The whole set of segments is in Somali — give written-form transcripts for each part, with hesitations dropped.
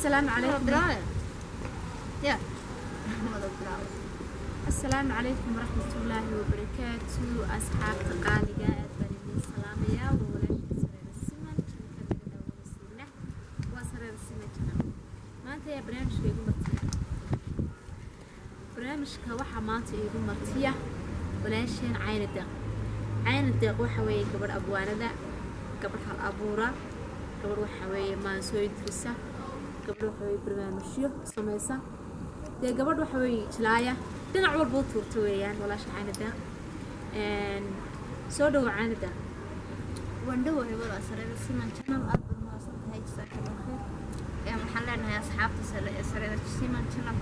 السلام عليكم. يا السلام عليكم ورحمة الله وبركاته. أصحاب تقاليد بني السلام يا وولاش سرير السمن كذا ونسينا وسرير السمن كنا ما أنت يا برنامج يقول مرتيا برنامج كواحد ما أنت يقول مرتيا ولاشين عين الدق وحوي قبل أبوانا ده قبل هالأبورة قبل وحوي ما نسوي درسة قبل وحوي برنامجيو سميسة ده قبل وحوي شلاية دنا عور بوتور تويان ولا شيء عندنا سودو عندنا وندو ولا سرير السمن كنا الأرض ما صرت هاي ساكن الخير يعني محلنا يا أصحاب سرير السمن كنا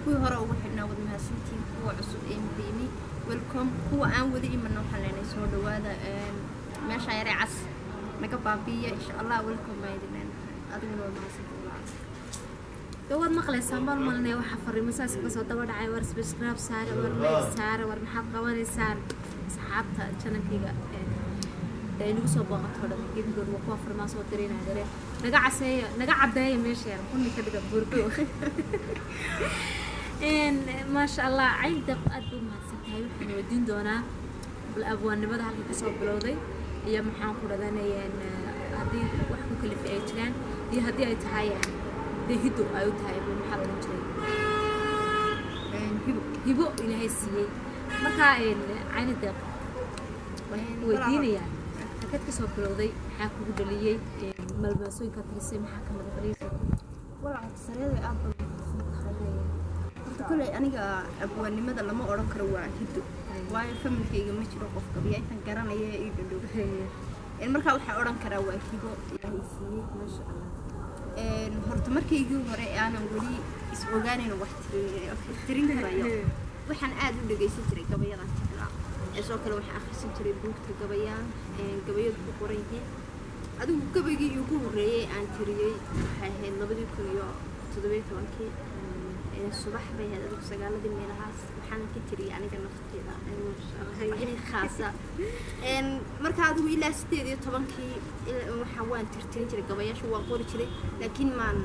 هو هرا وحنا ودنا سنتين هو عصب بيمي welcome هو أنا ودي إنه محلنا سودو هذا ماشي يا رعس نكبابية إن شاء الله welcome بايدنا أدمن ما صرت دوّد مقلة سامبل مالنا وحفر مساس بس ودور عاي ورس بسكراب سارة ورمي سارة ورمحط قواني سارة صحابتها كنا كيجا داينو صوبا قطرة كيف نقول وقفر ما صوت درينا دري نجا عسايا نجا عبداية ماشي يعني كوني كده بركو إن ما شاء الله عيد أدو ما تسمعي وحنا ودين دونا بالأبوان نبض هالك كسب بلودي يا محن كردنا يعني هذه وحكو كل في أيتلان دي هذه أيتهايا ده هدو أيو تايب محل نجري هبو إلى هاي السيء مكان عين الدق وديني يعني أكيد كسب بلودي حكوا بدلية ملمسوي كترسم حكم الغريزة والله سريع أبغى كل أنا أبغى لماذا لما أروح كروا هدو واي فم كي يوم يشرب قف كبيعة تنكرنا يدو المركب وحوران كروا هدو إلى هاي السيء ما شاء الله horta markaygii hore aanan wali is ogaanayn wax tirin karayo waxaan aad u dhageysan jiray gabayadan jeclaa soo kale waxaan akhrisan jiray buugta gabayadu ku qoran yihiin adigu gabaygii ugu horeeyay aan tiriyay waxay ahayd 2017 subax bay ahayd adigu 9 meelahaas waxaan ka tiriyay aniga nafteeda khaasa marka adigu ilaa 18 waxa waan tirtirin jiray gabayaasha waan qori jiray laakiin maan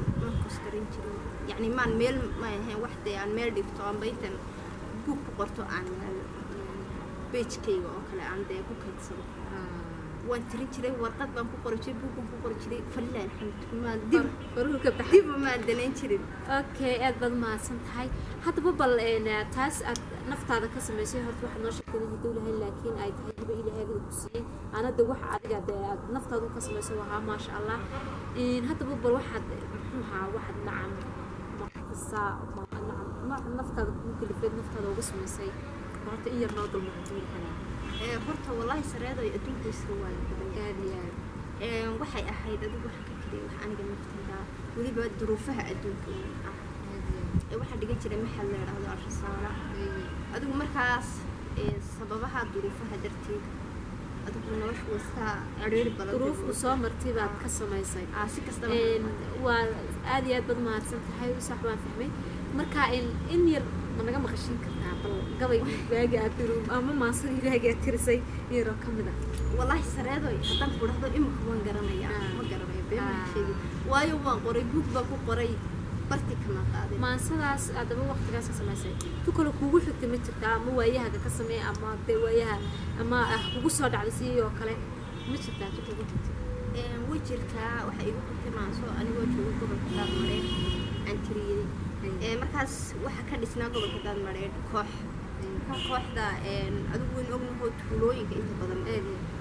kostarin jiray yani maan meel ma ahayn waxda aan meel dhigto aan baytan buug ku qorto aan page-kayga oo kale aan day ku kaydsado waan tirin jiray warqad baan ku qori jiray buug ku qori jiray fallaan xamd dib ma danayn jirin okay aad bad ma santahay hadaba bal taas aad naftaada ka sameysay horta waxa noo sheegtay in dawlaha laakiin ay tahay diba ilaahay uu siiyay anada wax adiga aad naftaada ka sameysay waxa ma sha Allah hadaba bal waxaad nacam ma naftaada ku kalifay naftaada uga sameysay horta in yar noo dulmacay horta wallahi sareedo adduunku isla waay badanaadiyaan waxay ahayd adigu wax ka kale wax aniga naftayda waliba duruufaha adduunka waxa dhigan jiray maxal la yiraahdo arsaala adigu markaas sababaha duruufaha darteed adigu noloshu wasta ciriir badan duruuf u soo martay baad ka sameysay si kastaba waa aad iyo aad bad mahadsan tahay sax baan fahmay marka in yar naga maqashin kartaa bal gabayga baaga aad tirum ama maasay baaga aad tirisay yaro kamida wallahi sareedo hadan ku dhahdo imka waan garanaya ma garanayo been sheegi waayo waan qoray buug baan ku qoray barti kama qaaday maasadaas adaba waqtigaas ka sameysay tu kale kugu xigtay ma jirtaa ama waayaha ka sameey ama waayaha ama kugu soo dhacday sidoo kale ma jirtaa tu kugu xigtay wajirka waxa igu xigtay maaso anigoo joogo gobolka Daadmareed aan tiriyay markaas waxa ka dhisnaa gobolka Daadmareed kooxda adigu in ognahay tuulooyinka inta badan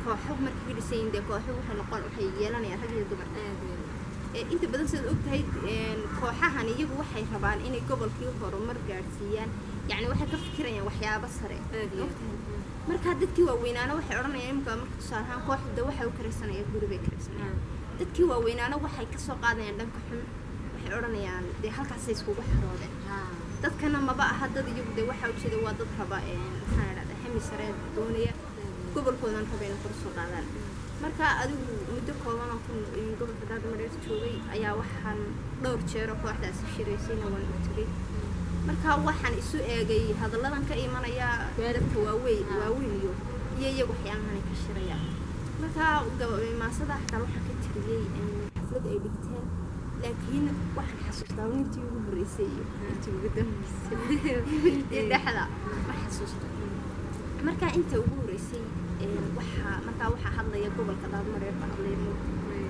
kooxo markii dhisay kooxo waxay yeelanayaan rag iyo dumar inta badan sida ogtahay kooxahan iyagu waxay rabaan inay gobolkii horumar gaarsiiyaan yani waxay ka fikirayaan waxyaabo sare marka dadkii waaweynaana waxay oranayaan imka marka tusaalahan kooxda waxa uu karaysanaya guri bay karaysanayaan dadkii waaweynaana waxay ka soo qaadayaan dhanka xun waxay oranayaan halkaas ay isku xaroodeen dadkana maba aha dad iyagu waxa uu jeedo waa dad raba waxaan raadada hami sare doonaya gobolkoodan rabeen kor soo qaadaan marka adigu muddo kooban oo ku gobolka Daadmareed joogay ayaa waxaan dhowr jeer kooxdaas shiraysayna waan u tagay marka waxaan isu eegay hadalladan ka imanaya dadka waaweyn iyo iyagu waxyaalahan ka shiraya marka gabadhay maasada xataa waxa ka tiriyay xaflad ay dhigteen laakiin waxaan xasuustaa intii ugu horeysay iyo intii ugu dambeysay dhexda ma xasuusta markaa inta ugu horeysay waxaa hadlaya gobolka Daadmareer baa hadlaya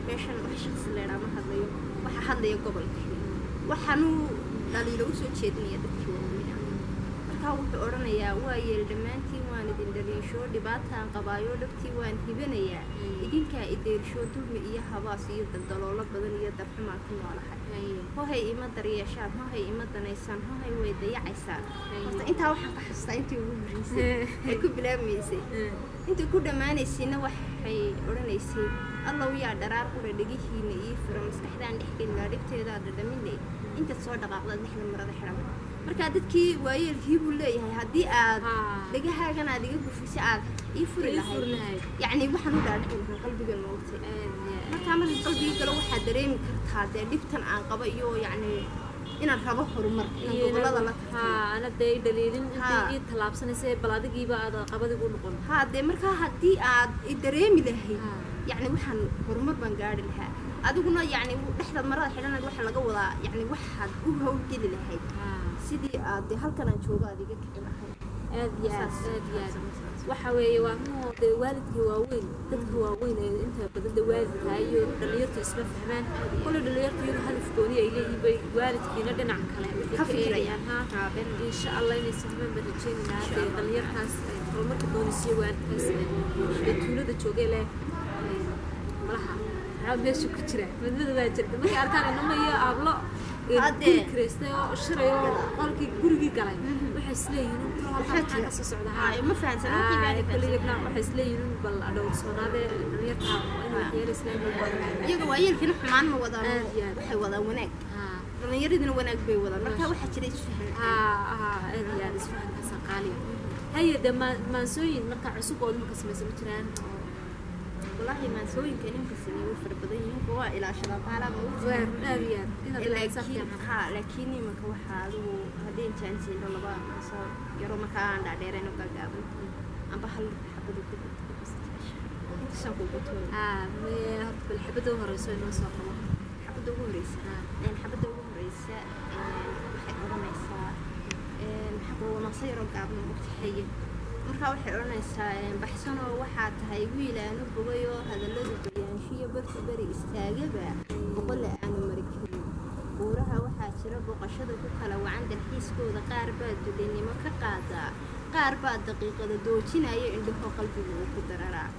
meeshan wax shakhsi leeyahay ma hadlayo waxaa hadlaya gobolka waxaanu dhaliilo u soo jeedinaya dadkii markaa wuxuu oranayaa waa yeel dhamaantiin waan idin dhaliisho dhibaataan qabaayo dhabtii waan hibanayaa idinkaa ideersho dulmi iyo habaas iyo daldaloolo badan iyo darxumaa ku noolahay hohay ima daryeeshaan hohay ima danaysaan hohay way dayacaysaan horta intaa waxaan ka xasuustaa intii ugu horeysay ay ku bilaabmaysay intii ku dhammaanaysayna waxay odhanaysay allow yaa dharaar qura dhegihiina ii fura maskaxdaan dhexgelina dhibteedaa dhadhaminay intaad soo dhaqaaqdaad dhexda marada xiran markaa dadkii waayeelkii buu leeyahay haddii aad dhegahaagan aad iga gufisay aad ii furi lahayd yacni waxaan u dhaadhicin lahaa qalbiga noogtay markaa marka qalbiga galo waxaad dareemi kartaa dee dhibtan aan qaba iyo yacni inaan rabo horumar inaan gobolada la ana dee dhaliilin intii ii tallaabsanaysay bal adigiiba aad qabadigu noqon dee markaa haddii aad i dareemi lahayd yacni waxaan horumar baan gaari lahaa adiguna yacni dhexdaad marada xidhanayd waxaa laga wadaa yacni waxaad u hawlgeli lahayd sidii aad dee halkan aan joogo aad iga kici lahayd aad iyo aad waxa weeye waa inuu dee waalidkii waaweyn dadka waaweyn ee inta badan dee waalidka iyo dhalinyartu isma fahmaan kule dhalinyartu iyadu hadafkooni ay leeyihiin bay waalidkiina dhinac kale ka fikirayaan insha allah inay sahmaan baan rajeynaynaa dee dhalinyartaas horumarka doonaysiyo waalidkaas ee tuulada joogay leh malaha maxaa meesha ku jira madmada baa jirta markay arkaan inama iyo aablo guri kiraystay oo shiray oo qolkii gurigii galay waxay isleeyihiin halkaa ka soo socda ma fahansan kulligna waxay isleeyihiin bal dhowrsoonaadee dhalinyarta in waxyeelo islaamiga iyaga waayeelkiina xumaan ma wadaan waxay wadaan wanaag dhalinyaradina wanaag bay wadaan marka waxaa jira isfahan aad iyo aad isfahankaasa qaaliya haye dee maansooyin marka cusub oo nimanka samaysa ma jiraan والله ما نسوي كلام كسنة وفر بدين هو إلى شرط على موضوع لكن ما كوحد وهذين تنسي ولا بقى صار يروح مكان دايرين وقاعدين أم بحل حبة كده أنت شو بتقول ما بالحبة ده هرسة نص والله حبة ده هرسة يعني حبة ده هرسة حبة ما يصير حبة نصير وقاعدين متحية markaa waxay oranaysaa baxsanoo waxaa tahay wiil aanu bogayo hadalladu bayaanshiyo barka bari istaagaba boqol aanu mari karin buuraha waxaa jira boqoshada ku kala wacan dalxiiskooda qaar baa dulinimo ka qaadaa qaar baa daqiiqada doojinaya indhaho qalbiga uu ku dararaa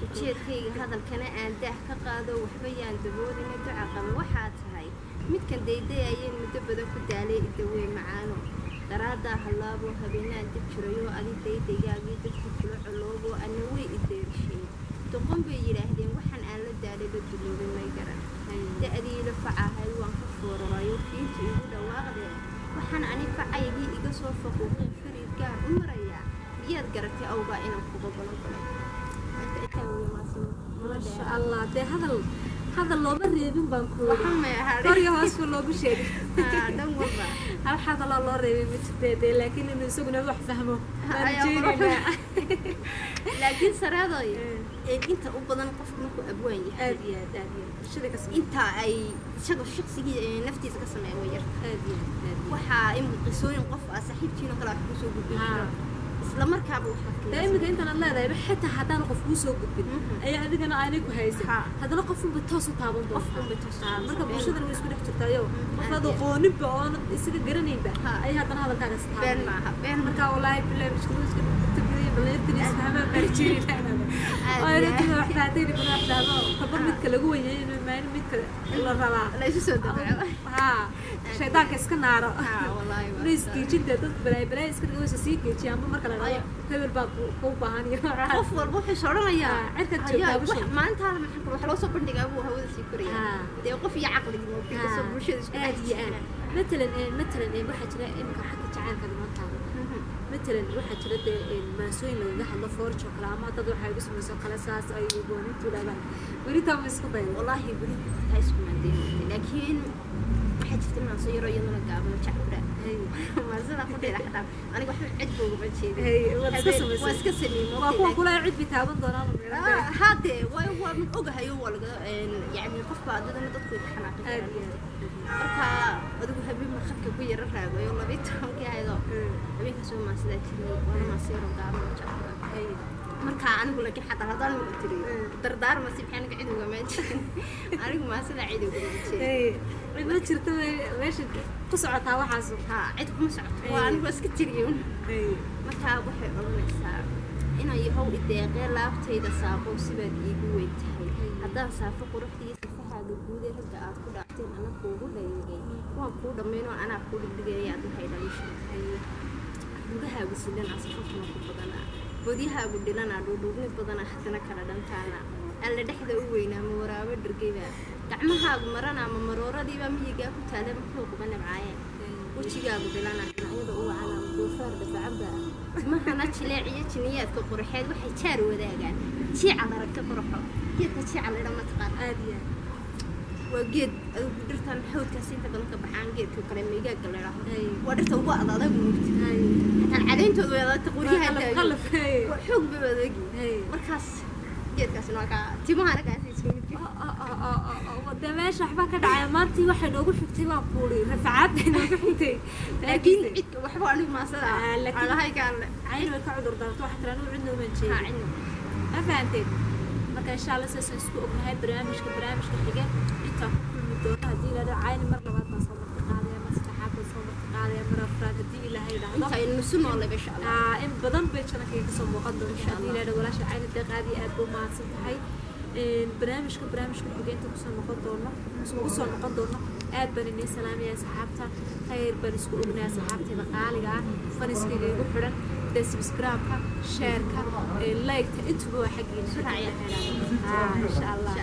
ujeedkayga hadalkana aan daah ka qaado waxba yaan daboolina duca qaba waxaa tahay midkan daydayayeen muddo badan ku daalay idawey macaano daraada halaabo habeenaan dib jirayo adi daydayaagii dadku kula coloobo ana way ideershay doqon bay yidhaahdeen waxaan aan la daalay la duloobay may garan da'dii la facahay waan ka foorarayo fiinta igu dhawaaqdeen waxaan ani facaygii iga soo faquuqay fariid gaar u marayaa miyaad garatay awgaa inaan kuga balan balay maasha allah dee hadal looma reebin baan koryo hoos buu loogu sheegay dhan walba hal hadaloo loo reebay ma jirtee laakiin inuu isaguna wax fahmo laakiin saraadoy inta u badan qofku markuu abwaan yahay aad iyo aad inta ay isaga shaqsigii naftiisa ka sameeyo way yarta aad iyo aad waxaa in qisooyin qof saaxiibkiina kala wax ku soo gudbin karo isla markaaba waxaad daaimika intaad leedahay xitaa haddaan qof kuu soo gudbin ayaa adigana aanay ku haysan haddana qofunba toos u taaban doontaa marka bulshadana way isku dhex jirtaayo qofaad aqooninba oona isaga garanaynba ayay haddana hadalkaaga istaaban marka wallaahi bilahi mashkuul iska tabiya dhalinyartani isfahmaan baa jirin waxtaatayni kuna waxdaado kolba midka lagu weyay inuu maalin midka la rabaa la isu soo dabaco shaydaanka iska naaro iskiijinta dad balaay iska dhigaysa sii geejiya ama marka la dhaho hebel baa kuu baahan qof walba wuxuu odhanayaa cirka joogtaa maanta maxaa wax loo soo bandhigaa buu hawada sii koraya dee qof iyo caqli oo bulshada isku aad iyo aad matalan waxaa jira imika xagga jacaylka dhimantaada matalan waxaa jira dee maasooyin lagaga hadlo forjo kale ama dad waxay ugu samayso kale saas ay goonintu dhaadaan weli taa ma isku dayo wallaahi weli taa isku maandeen laakiin waxaa jirtay maan soo yaro iyadana gaabano jacbura ma sida ku dheer xataa aniga wax cid booga ma jeedin waa iska sameeyay waa kuwa kula cid bitaaban doonaan hade waa mid ogahay oo laga yani qofka adadana dadku xanaaqay marka adigu habeen ma khadka ku yara raagayo 12 ayado habeenka soo ma sida jiray waa ma sii rogaamo jacbura marka anigu laakiin xataa hadaan ma tiriyo dardaar ma si fiican cid uga meeshan anigu ma sida cid uga meeshan ma jirto meesha ku socotaa waxaas cid kuma socoto waa anigu iska tiriyo marka waxay oranaysaa inay yahow ideeqee laabtayda saaqo sibaad iigu weyn tahay haddaan saafo quruxdiisa fahaaga guud ee ragga aad ku dhaafteen ana kuugu dheegay waan kuu dhammaynoo anaa kuu dhigdhigaya aad waxay dhalishay lugahaagu sidan asafafna ku badanaa boodiyahaagu dhilanaa dhuudhuubni badanaa haddana kala dhantaana alla dhexda u weynaa ma waraabo dhargayba gacmahaagu marana ama marooradiiba miyigaa ku taale muxuu quba nabcaayeen wejigaagu dhilanaa dhinacyada u wacana ama doofaar dafacaba mahana jileeciyo jiniyaadka qurxeed waxay jaar wadaagaan jiical aragta qurxo geedka jiical idha mataqaan aadiya waa geed adigu dhirtan xawdkaas inta badan ka baxaan geedka kale meegaaga la yidhaaho waa dhirta ugu adag mugti hataan caleentooda way adagta qoryaha qalaf waa xoog bay adagi markaas geedkaasina waa kaa timahana kaasi isku midki wada meesha waxba ka dhacay maantii waxay noogu xigtay waan kuuri rafacaad bay noogu xigtay laakiin cidka waxba anigu maasada alahay kaan cayn way ka cudur daarto waxa tiraan uu cidna uma jeedo ma fahanteen marka insha Allah saas isku ognahay barnaamijka xiga inta kulmi doona hadii la cayn mar labaad ma soo martay maskaxaad soo martay mar afraad hadii ilaahay dhaahdo inta inuu sunnoo la insha Allah in badan bay channelka ka soo muuqan doona insha Allah ilaahay walaasha cayn deeqaadi aad buu maadsan tahay barnaamijka xigeenta ku soo noqon doono aad baan inay salaamaya asxaabta khayr baan isku ognahay asxaabteeda qaaliga ah faniskayga igu xiran subscribe-ka share-ka like-ta intuba waa xaqiina raaciya insha Allah